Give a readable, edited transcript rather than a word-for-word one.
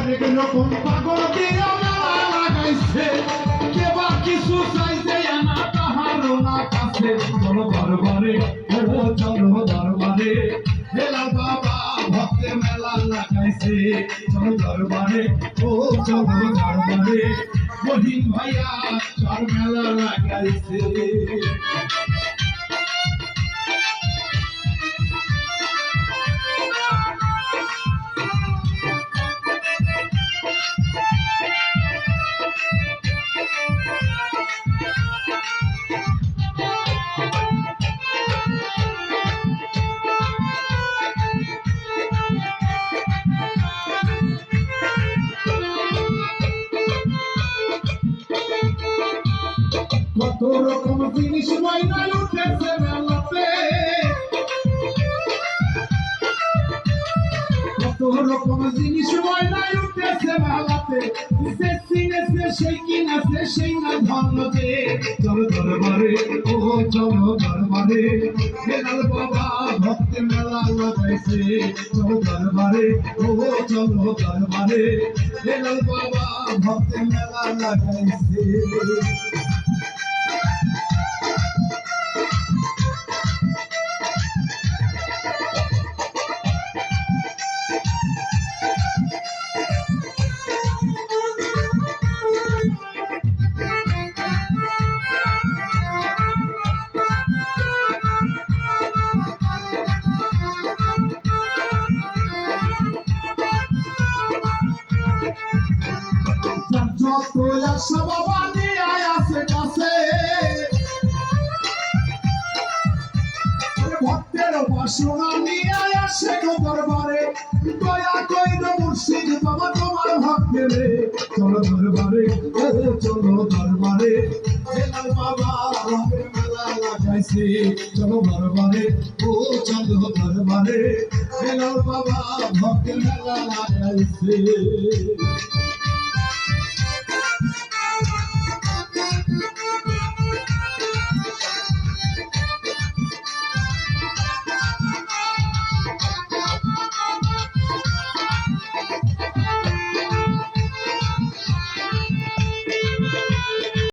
হরেক রকম পাগল দিয়া মেলা লাগাইছে কেবা কিছু চাইছে না তাহারও না কাছে চলো দরবারে ও চলো দরবারে হেলাল বাবা ভক্তের মেলা লাগাইছে চলো দরবারে ও চলো দরবারে মহিন ভাইয়া চার মেলা লাগাইছে কত রকম জিনিস ময়নায় উঠেছে মেলাতে কত রকম জিনিস ময়নায় উঠেছে মেলাতে সে চিনেছে সেই কিনেছে সেই না ধন্য দে চলো দরবারে ও চলো দরবারে হেলাল বাবা ভক্তের মেলা লাগাইছে চলো দরবারে ও চলো দরবারে হেলাল বাবা ভক্তের মেলা লাগাইছে যত আশা বাবা নিয়ে আসে কাছে ভক্তের বাসনা নিয়ে আসে গো দরবারে দয়া কইর মুর্শিদ বাবা তোমার ভক্তের চলো দরবারে ও চলো দরবারে হেলাল বাবা রঙের মেলা লাগাইছে চলো দরবারে ও চলো দরবারে হেলাল বাবা ভক্তের মেলা লাগাইছে